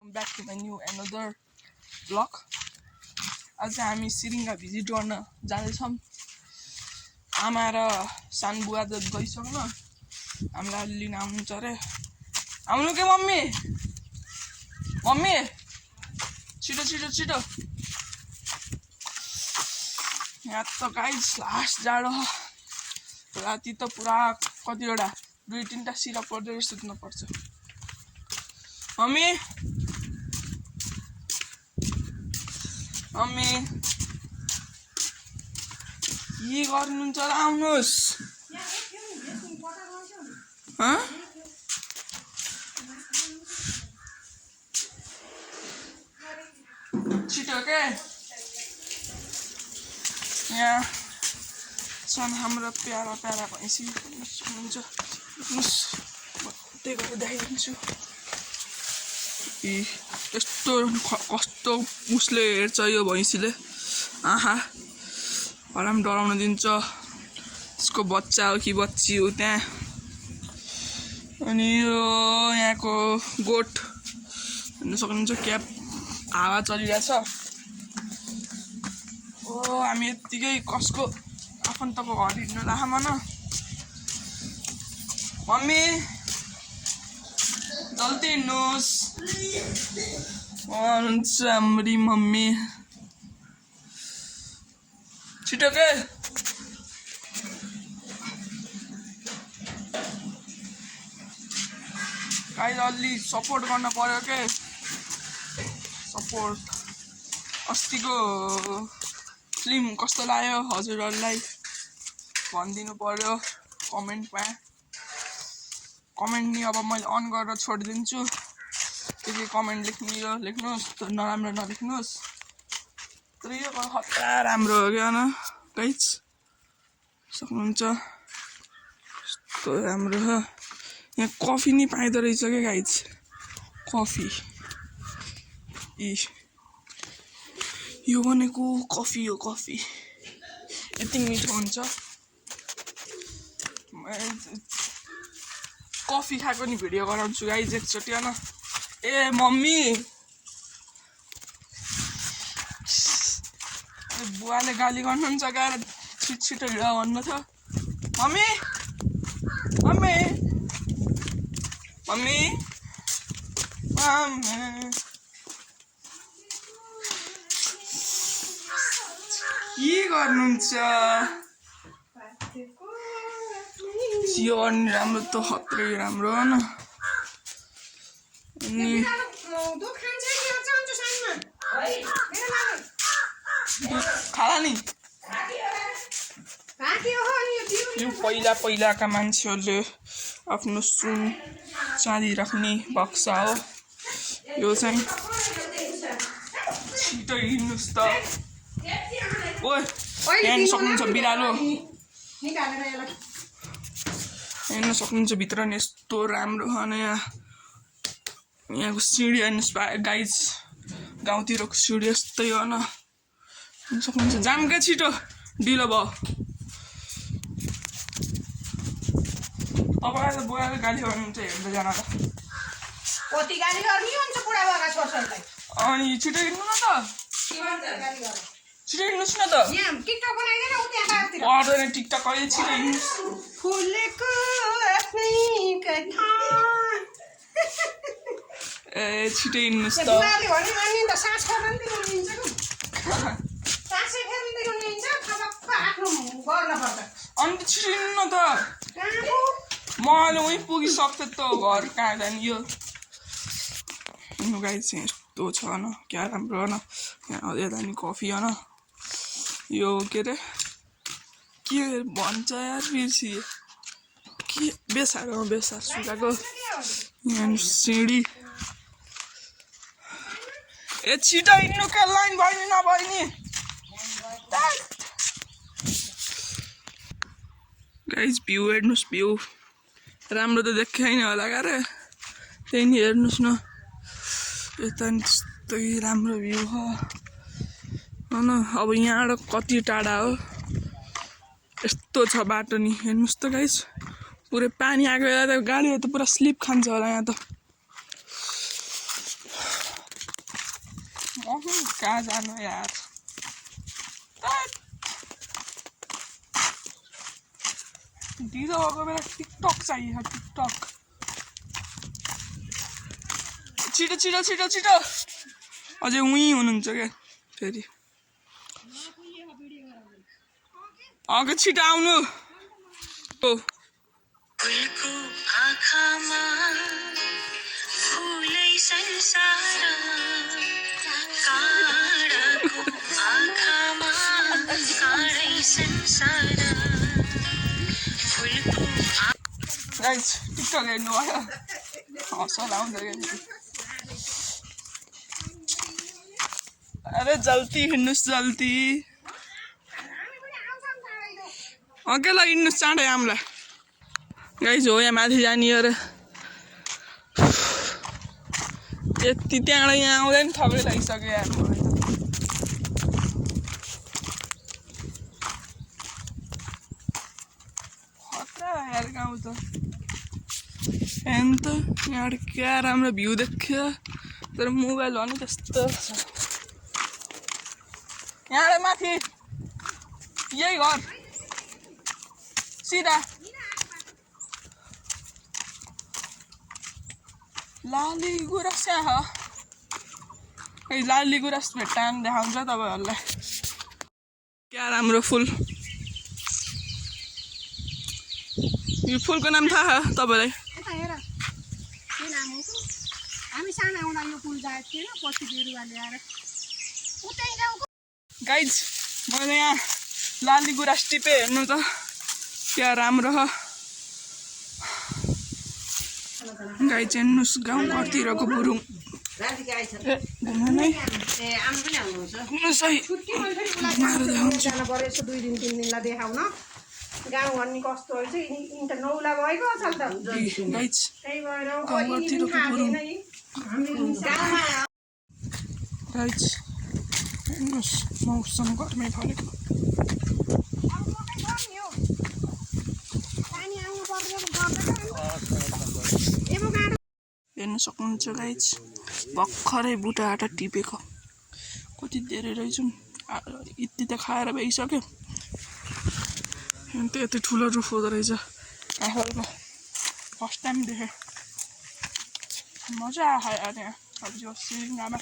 welcome back to my new another vlog. आज हामी सिरिङ्गा visit गर्न जाँदैछौँ। आमा र सानो बुवा त गइसक्नु, हामीलाई लिन आउनुहुन्छ अरे। आउनु के मम्मी? मम्मी छिटो छिटो छिटो। यहाँ त गाइस लास्ट जाडो, राति त पुरा कतिवटा 2-3टा सिरप पढ्दै सुत्नु पर्छ। मम्मी मम्मी के गर्नुहुन्छ र आउनुहोस्। छिटो के यहाँ छन् हाम्रो प्यारा प्यारा भैँसी हुनुहुन्छ। त्यही गरेर देखाइदिन्छु। यस्तो कस्तो उसले हेर्छ यो भैँसीले, आहा हराम डराउन दिन्छ। त्यसको बच्चा हो कि बच्ची हो त्यहाँ। अनि यो यहाँको गोठ हेर्न सक्नुहुन्छ, क्याप हावा चलिरहेछ। ओ हामी यत्तिकै कसको आफन्तको घर हिँड्नु लामा न। मम्मी जल्दी हिँड्नुहोस्। हुनुहुन्छ हाम्री मम्मी, छिटो के। गाइस अलि सपोर्ट गर्न पर्यो के, सपोर्ट। अस्तिको फिल्म कस्तो लाग्यो हजुरहरूलाई भनिदिनु पर्यो कमेन्टमा। कमेन्ट नि अब मैले अन गरेर छोडिदिन्छु। के कमेन्ट लेख्नुहोस्, नराम्रो नलेख्नुहोस्। तर यो हत्ता राम्रो हो क्या न गाइस, सक्नुहुन्छ यस्तो राम्रो हो। यहाँ कफी नि पाइँदो रहेछ क्या गाइस, कफी। यो भनेको कफी हो, कफी यति मिठो हुन्छ। कफी खाएको नि भिडियो गराउँछु गाइस एकचोटि होइन। ए मम्मी बुवाले गाली गर्नुहुन्छ, गएर छिटो हिँड भन्नु थियो। मम्मी मम्मी मम्मी के गर्नुहुन्छ? चियो अनि राम्रो त खत्रै राम्रो हो न। अनि खाला नि यो पहिलाका मान्छेहरूले आफ्नो सुन चाँदी राख्ने बक्सा हो यो चाहिँ। छिटो हिँड्नुहोस् त। ओए हेर्न सक्नुहुन्छ बिरालो, हेर्न सक्नुहुन्छ भित्र नि यस्तो राम्रो हो न। यहाँको सिँढी हेर्नुहोस् गाइस, गाउँतिरको सिँढी यस्तै हो न। हेर्न सक्नुहुन्छ। जाम क्या छिटो, ढिलो भयो। तपाईँलाई त बुवाले गाली गर्नुहुन्छ हेर्दै जान त। कति गाली गर्ने हुन्छ बुढाबाका छोराछोरीलाई। अनि छिटो हिँड्नु न त, छिटो हिँड्नुहोस् न त। यहाँ टिकटक बनाइदैन उ त्यहाँ बाहिरतिर पर्दैन टिकटक कहिले। छिटो हिँड्नुहोस्। फुलेको आफ्नै कथा। ए छिटो हिँड्नुहोस् त। बुढाले भने मान्ने त सास फेर्न नि दिनुहुन्छ नि। सासै फेर्न दिनुहुन्छ, थपक्क आफ्नो गर्न पर्छ। अनि छिटो हिँड्नु न त। कहाँको म अहिले उहीँ पुगिसक्थेँ त, घर कहाँ जाने यो। गाइस चाहिँ यस्तो छ न, क्या राम्रो हो न। यहाँ यता नि कफी हो न। यो के अरे के भन्छ यार बिर्सिए, के बेसार हो, बेसार सुकाएको। यहाँ सिँढी। ए छिटो हिँड्नु क्या, लाइन भयो नि नभए नि। गाइस भ्यू हेर्नुहोस्, भ्यू राम्रो त देखाइन होला क्या रे, त्यही नि हेर्नुहोस् न। यता नि त्यस्तै राम्रो भ्यू हो न। अब यहाँबाट कति टाढा हो, यस्तो छ बाटो नि। हेर्नुहोस् त गाइस, पुरै पानी आएको बेला त गाडीहरू त पुरा स्लिप खान्छ होला यहाँ त। कहाँ जानु यार ढिलो भएको बेला टिकटक चाहियो टिकटक छिटो छिटो छिटो छिटो अझै उहीँ हुनुहुन्छ क्या फेरि अघि छिटो आउनु फुलको आँखामा फुलै संसार काँडाको आँखामा काँडै संसार फुलको गाइस टिकटक हेर्नु भयो हँसल आउँछ क्या अरे जल्दी हिँड्नुहोस् जल्दी अघिल्ला हिँड्नुहोस् चाँडै आमलाई गाइस हो यहाँ माथि जाने अरे यति त्यहाँबाट यहाँ आउँदै नि थप्रै लागिसक्यो यार मलाई खतरा यार गाउँ त हेर्नु त यहाँबाट क्या राम्रो भ्यू देख्यो तर मोबाइल भन्नु त्यस्तो छ यहाँबाट माथि यही घर सिधा लाली गुराँस यहाँ ए लाली गुराँस भेट्टान देखाउँछ तपाईँहरूलाई क्या राम्रो फुल यो फुलको नाम थाहा तपाईँलाई यता हेर के नाम हो हामी सानो आउँदा यो फुल जाएको थिएन पछि बिरुवा ल्याएर उतै जाउँ गाइज मैले यहाँ लाली गुराँस टिपेँ हेर्नु त क्या राम्रो हो गाइज हेर्नुहोस् गाउँघरतिरको बुरुङ जानु पर्यो यसो 2 दिन 3 दिनलाई देखाउन गाउँ भन्ने कस्तो रहेछ इन्टर नौला भएको अचल त गाइज त्यही भएर गाउँघरतिरको बुरुङ गाइज हेर्नुहोस् मौसम घरमै फलेको हेर्न सक्नुहुन्छ गाइज भर्खरै बुटाबाट टिपेको कति धेरै रहेछन् यति त खाएर भइसक्यो यति ठुलो रुख हुँदो रहेछ काठलमा फर्स्ट टाइम देखेँ मजा आयो यार यहाँ सब्जी सिँगामा